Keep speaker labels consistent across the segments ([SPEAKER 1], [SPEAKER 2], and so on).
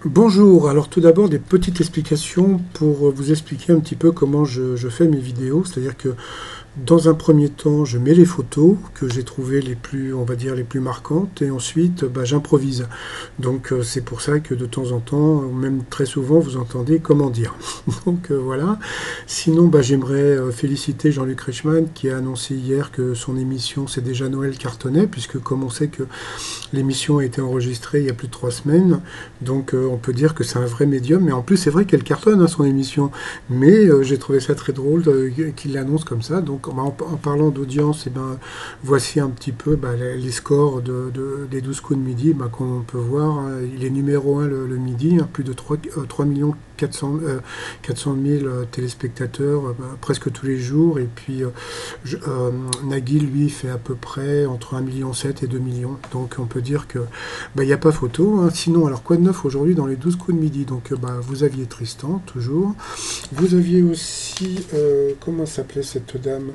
[SPEAKER 1] Bonjour, alors tout d'abord des petites explications pour vous expliquer un petit peu comment je fais mes vidéos, c'est-à-dire que dans un premier temps, je mets les photos que j'ai trouvées les plus, on va dire, les plus marquantes, et ensuite, j'improvise. Donc, c'est pour ça que de temps en temps, ou même très souvent, vous entendez comment dire. Donc, voilà. Sinon, j'aimerais féliciter Jean-Luc Reichmann qui a annoncé hier que son émission C'est déjà Noël cartonnait, puisque comme on sait que l'émission a été enregistrée il y a plus de 3 semaines, donc on peut dire que c'est un vrai médium. Mais en plus, c'est vrai qu'elle cartonne, hein, son émission. Mais j'ai trouvé ça très drôle qu'il l'annonce comme ça. Donc, en parlant d'audience, voici un petit peu les scores des 12 coups de midi qu'on peut voir. Hein. Il est numéro 1 le midi, hein, plus de 3 millions 400 000 téléspectateurs presque tous les jours. Et puis Nagui, lui, fait à peu près entre 1,7 million et 2 millions. Donc on peut dire que il n'y a pas photo. Hein. Sinon, alors quoi de neuf aujourd'hui dans les 12 coups de midi? Donc vous aviez Tristan, toujours. Vous aviez aussi, comment s'appelait cette dame?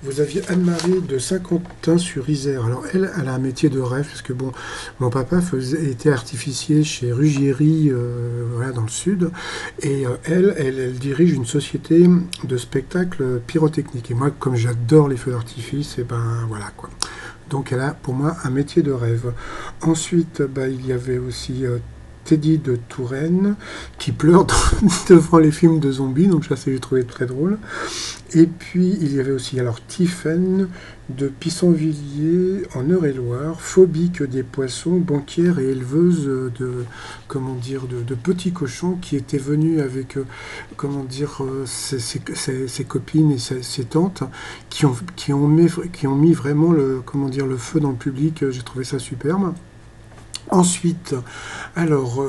[SPEAKER 1] Vous aviez Anne-Marie de Saint-Quentin-sur-Isère. Alors elle a un métier de rêve, parce que bon, mon papa était artificier chez Ruggieri, voilà, dans le sud. Et elle dirige une société de spectacle pyrotechnique. Et moi, comme j'adore les feux d'artifice, et voilà quoi. Donc elle a pour moi un métier de rêve. Ensuite, il y avait aussi Teddy de Touraine qui pleure devant les films de zombies, donc ça j'ai trouvé très drôle. Et puis il y avait aussi alors Tiffaine de Pissenvilliers en Eure-et-Loire, phobique des poissons, banquière et éleveuse de petits cochons qui était venue avec ses copines et ses tantes qui ont mis vraiment le feu dans le public. J'ai trouvé ça superbe. Ensuite, alors,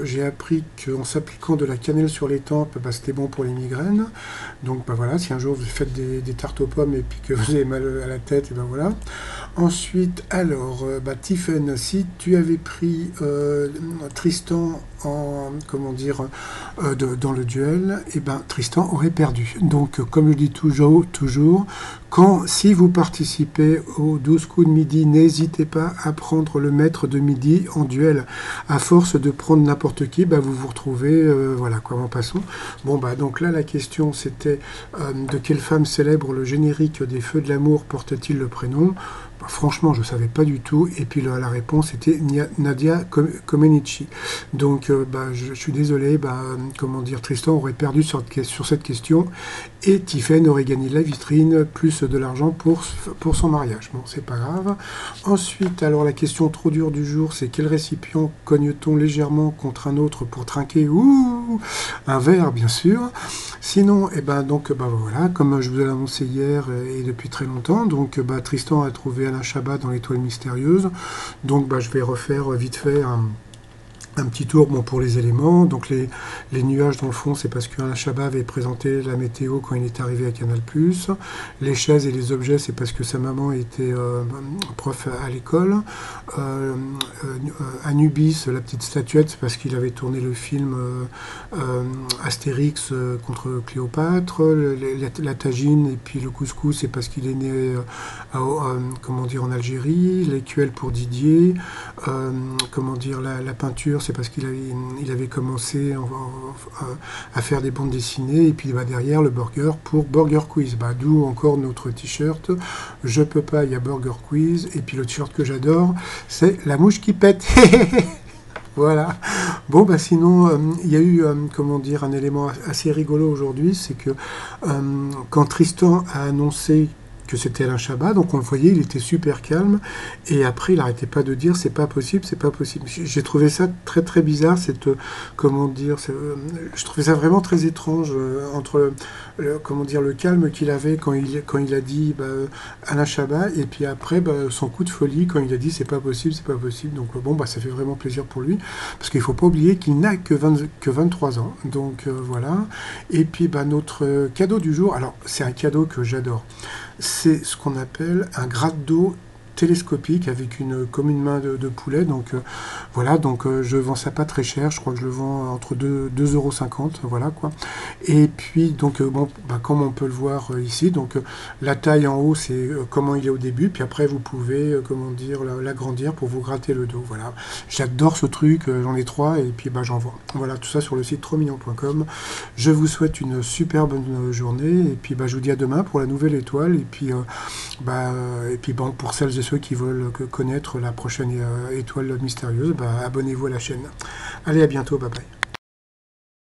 [SPEAKER 1] j'ai appris qu'en s'appliquant de la cannelle sur les tempes, c'était bon pour les migraines. Donc, voilà, si un jour vous faites des tartes aux pommes et puis que vous avez mal à la tête, et voilà. Ensuite, alors, Tiffen, si tu avais pris Tristan dans le duel, Tristan aurait perdu. Donc, comme je dis toujours, si vous participez aux 12 coups de midi, n'hésitez pas à prendre le maître de midi en duel. À force de prendre n'importe qui, vous vous retrouvez, voilà quoi, en passant. Bon, donc là, la question, c'était de quelle femme célèbre le générique des Feux de l'amour portait-il le prénom? Franchement, je ne savais pas du tout. Et puis la réponse était Nadia Comaneci. Donc, je suis désolé. Tristan aurait perdu sur cette question. Et Tiffaine aurait gagné la vitrine, plus de l'argent pour son mariage. Bon, c'est pas grave. Ensuite, alors la question trop dure du jour, c'est quel récipient cogne-t-on légèrement contre un autre pour trinquer? Ouh, un verre, bien sûr. Sinon, voilà, comme je vous l'ai annoncé hier et depuis très longtemps, donc Tristan a trouvé Alain Chabat dans l'Étoile mystérieuse. Donc je vais refaire vite fait un petit tour pour les éléments. Donc les nuages dans le fond, c'est parce qu'Alain Chabat avait présenté la météo quand il est arrivé à Canal+. Les chaises et les objets, c'est parce que sa maman était prof à l'école. Anubis, la petite statuette, c'est parce qu'il avait tourné le film Astérix contre Cléopâtre. La tagine et puis le couscous, c'est parce qu'il est né en Algérie. L'écuelle pour Didier. La peinture, c'est parce qu'il avait commencé à faire des bandes dessinées, et puis derrière le burger pour Burger Quiz. D'où encore notre t-shirt. Je peux pas, il y a Burger Quiz. Et puis le t-shirt que j'adore, c'est la mouche qui pète. Voilà. Bon, sinon, il y a eu, un élément assez rigolo aujourd'hui, c'est que quand Tristan a annoncé que c'était Alain Chabat, donc on le voyait, il était super calme, et après il n'arrêtait pas de dire c'est pas possible, c'est pas possible. J'ai trouvé ça très très bizarre, je trouvais ça vraiment très étrange entre le calme qu'il avait quand il a dit Alain Chabat, et puis après son coup de folie quand il a dit c'est pas possible, c'est pas possible. Donc ça fait vraiment plaisir pour lui, parce qu'il faut pas oublier qu'il n'a que 23 ans, donc voilà. Et puis notre cadeau du jour, alors c'est un cadeau que j'adore. C'est ce qu'on appelle un gratte d'eau télescopique avec comme une main de poulet. Donc voilà, donc je vends ça pas très cher. Je crois que je le vends entre 2,50 €. Voilà quoi. Et puis donc bon, comme on peut le voir ici, donc la taille en haut c'est comment il est au début, puis après vous pouvez comment dire l'agrandir pour vous gratter le dos. Voilà, j'adore ce truc, j'en ai 3 et puis j'en vends. Voilà, tout ça sur le site trotsmignon.com. Je vous souhaite une super bonne journée et puis je vous dis à demain pour la nouvelle étoile et puis bon, pour celles et ceux qui veulent connaître la prochaine étoile mystérieuse, abonnez-vous à la chaîne. Allez, à bientôt, bye bye.